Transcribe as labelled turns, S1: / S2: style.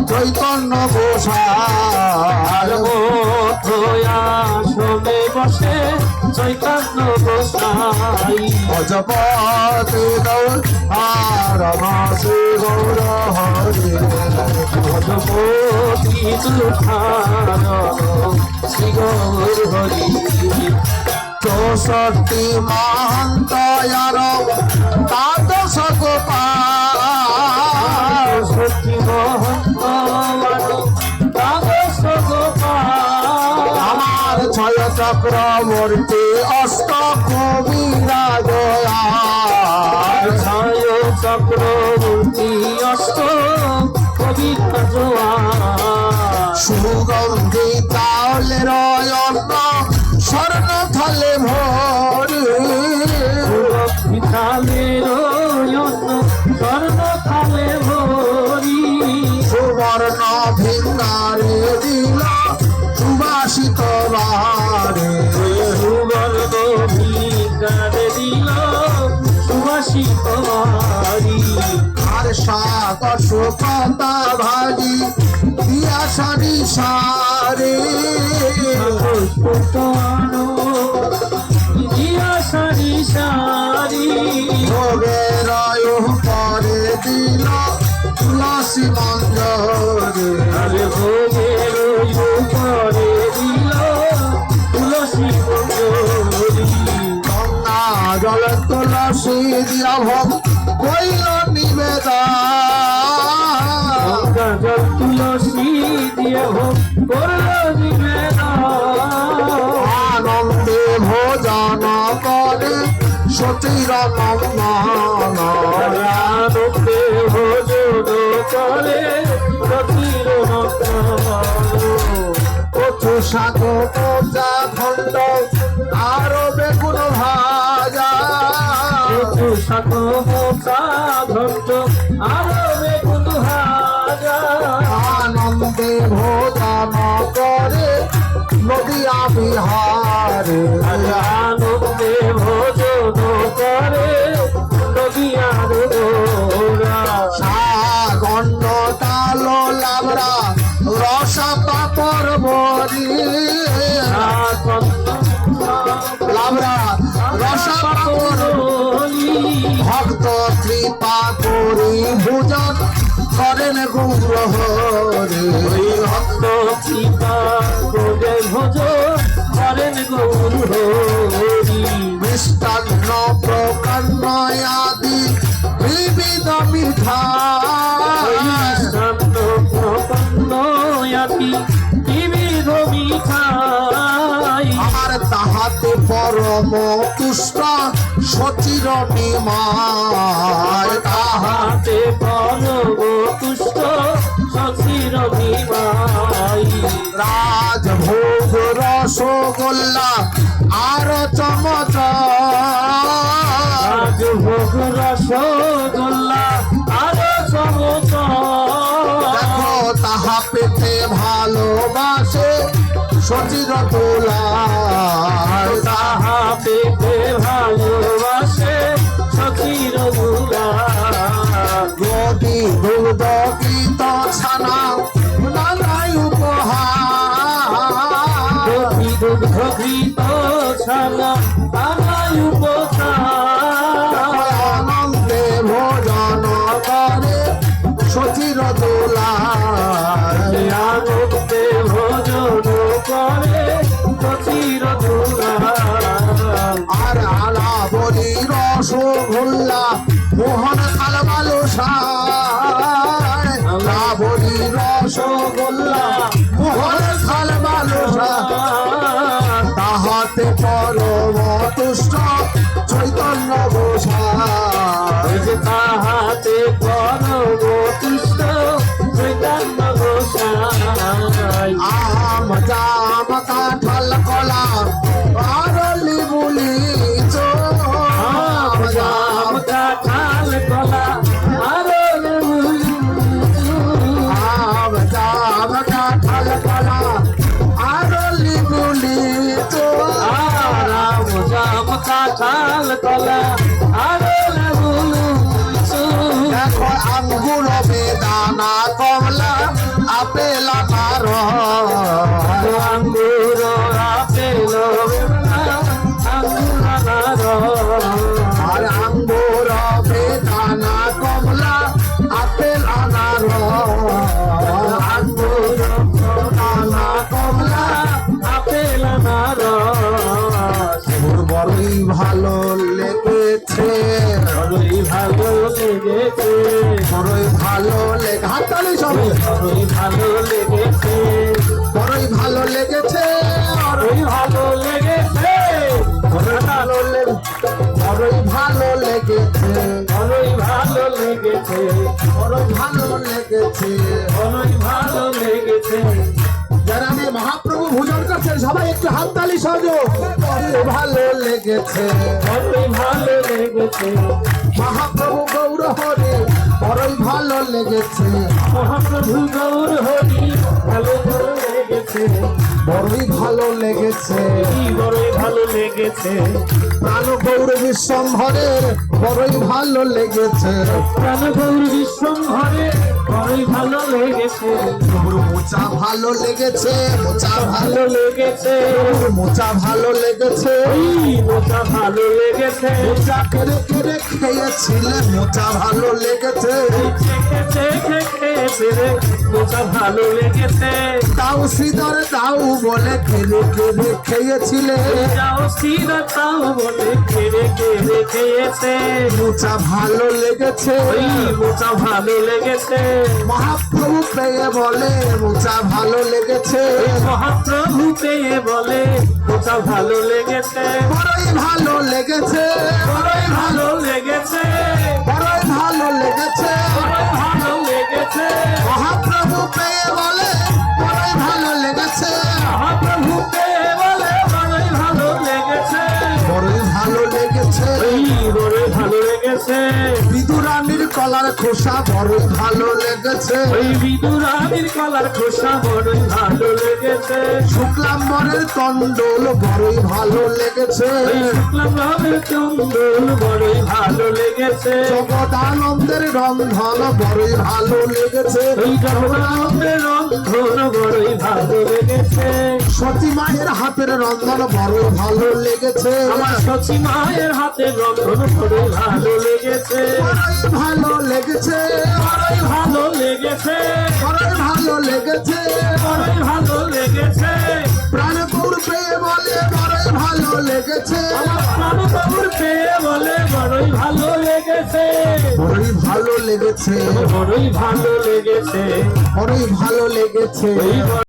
S1: চৈতন্য গোসাই
S2: আসনে বসে চৈতন্য গোসাই
S1: অজপতি গৌর আর মাসে গৌর হরে
S2: ভজপতি তুলখার শ্রী গৌর হরি
S1: 64 মহন্ত দ্বাদশ গোপাল
S2: সত্যি মহন্ত দ্বাদশ গোপাল
S1: আমার 6 চক্রবর্তী অষ্ট কবিরাজ
S2: ছয় চক্রবর্তী অষ্ট কবিতা জোয়া
S1: সুগন্ধি চাউলের অন্ন স্বর্ণ থালে ভরে
S2: থালের স্বর্ণ থালে ভরি
S1: সুবর্ণ ভিন্দারে দিল সুবাসিত বারে
S2: সুবর্ণ ভিকারে দিল সুবাসিত বাড়ি
S1: আর সাগর সুকতা ভাজি দিয়া সারি সারে
S2: দিয়া সারি সারি
S1: ভোগের পরে দিল তুলসী মঞ্জরে
S2: আরে ভোগের উপরে দিল তুলসী মঞ্জরি
S1: গঙ্গা জল তুলসী দিয়া ভোগ কইল নিবেদন
S2: জল তুলসী দিয়ে ভোগ করল নিবেদন
S1: আনন্দে ভোজন করে সতীর নন্দন
S2: আনন্দে ভোজন করে সতীর
S1: কচু শাক মোচা খণ্ড আরো বেগুন ভাজা
S2: শাক মোচা ঘণ্ট আরো বেগুন ভাজা
S1: আনন্দে ভোজন করে নদিয়া বিহারে
S2: আনন্দে ভোজন করে নদিয়ার
S1: গণ্ড টালো লাবড়া রসা পাপড় বরি লাবড়া রসা পাপড় ভক্ত কৃপা করি ভোজন করেন গৌরহরে
S2: ভক্ত কৃপা করে ভোজন করেন গৌর হরি
S1: মিষ্টান্ন প্রকান্ন আদি বিবিধ মিঠাই
S2: বিবিধ মিঠাই
S1: আর তাহাতে পরম তুষ্ট সচির নিমায়
S2: তাহাতে পরম তুষ্ট সচির নিমাই
S1: রাজভোগ রসগোল্লা আর চমচ
S2: রাজভোগ রসগোল্লা আর চমচ
S1: দেখো তাহা পেতে ভালোবাসে সচির তোলায়
S2: তাহা পেতে ভালোবাসে সচির দুলা
S1: গদি দুধ গীত ছানা নানাই উপহার
S2: দুগ্ধ ঘৃত ছানা আনাই উপচার
S1: আনন্দে ভোজন করে সচির দোলায়
S2: আনন্দে ভোজন করে সচির দুলা
S1: আর আলা বলি রসগোল্লা মোহন খাল বালুসায় আলা বলি রসগোল্লা মোহন খাল বালুসায় তাহাতে পরম তুষ্ট চৈতন্য গোসাই
S2: তাহাতে পরম তুষ্ট চৈতন্য গোসাই
S1: আম জাম কাঁঠাল কলা আর লিবুলি
S2: আম জাম কাঁঠাল কলা আর
S1: আম জাম কাঁঠাল কলা আর লিবুলি
S2: আম জাম কাঁঠাল কলা আর
S1: দেখো আঙ্গুর বেদানা কমলা
S2: লেগেছে
S1: বড়ই ভালো লেগে হাততালি সবাই
S2: বড়ই ভালো লেগেছে
S1: বড়ই ভালো লেগেছে
S2: বড়ই ভালো লেগেছে
S1: বড়ই ভালো বড়ই ভালো লেগেছে
S2: বড়ই ভালো লেগেছে
S1: বড়ই ভালো লেগেছে
S2: বড়ই ভালো লেগেছে
S1: যারা আমি মহাপ্রভু ভোজন করছেন সবাই একটু হাততালি সহযোগ বড়ই ভালো লেগেছে
S2: বড়ই ভালো লেগেছে
S1: মহাপ্রভু গৌর হরে বড়ই ভালো লেগেছে
S2: মহাপ্রভু গৌর হরি ভালো ভালো লেগেছে
S1: বড়ই ভালো লেগেছে
S2: বড়ই ভালো লেগেছে
S1: প্রাণ গৌর বিশ্বম্ভরের বড়ই ভালো লেগেছে
S2: প্রাণ গৌর বিশ্বম্ভরে বড়ই ভালো লেগেছে
S1: গৌর মোচা ভালো লেগেছে মোচা ভালো
S2: ভালো লেগেছে
S1: মোচা ভালো লেগেছে
S2: মোটা ভালো লেগেছে
S1: মোচা কেড়ে কেড়ে খেয়েছিলে মোচা ভালো লেগেছে
S2: খেয়েছে রে মোটা ভালো লেগেছে
S1: তাও শ্রীধর তাও বলে কেড়ে কেড়ে খেয়েছিলে
S2: যাও সিরা তাও বলে কেড়ে কেড়ে খেয়েছে
S1: মোচা ভালো লেগেছে
S2: মোটা ভালো লেগেছে
S1: মহাপ্রভু পেয়ে বলে মোচা ভালো লেগেছে
S2: মহাপ্রভু পেয়ে বলে মোটা ভালো লেগেছে
S1: বড়ই ভালো লেগেছে
S2: বড়ই ভালো লেগেছে
S1: বড়ই ভালো লেগেছে
S2: বড়ই ভালো লেগেছে
S1: মহাপ্রভু পেয়ে বলে বড়ই ভালো লেগেছে
S2: মহাপ্রভু পেয়ে বলে বড়ই ভালো লেগেছে
S1: বড়ই ভালো লেগেছে
S2: বড়ই ভালো লেগেছে
S1: বিদুরানীর কলার খোসা বড়ই ভালো লেগেছে
S2: বিদুরানীর কলার খোসা বড়ই ভালো লেগেছে
S1: শুক্লাম্বরের তন্ডল বড়ই ভালো লেগেছে
S2: শুক্লামের চন্দন বড়ই ভালো লেগেছে
S1: জগদানন্দের রন্ধন বড়ই ভালো লেগেছে
S2: জগন্নাথের রন্ধন বড়ই ভালো লেগেছে
S1: সতী মায়ের হাতের রন্ধন বড়ই ভালো লেগেছে
S2: আমার সচি মায়ের হাতে রন্ধন বড়ই ভালো লেগেছে
S1: বড়ই ভালো লেগেছে
S2: বড়ই ভালো লেগেছে
S1: বড়ই ভালো লেগেছে
S2: বড়ই ভালো লেগেছে
S1: প্রাণ পেয়ে বলে বড়ই ভালো লেগেছে
S2: আমার প্রাণবাবুর পেয়ে বলে বড়ই ভালো লেগেছে
S1: বড়ই ভালো লেগেছে
S2: বড়ই ভালো লেগেছে
S1: বড়ই ভালো লেগেছে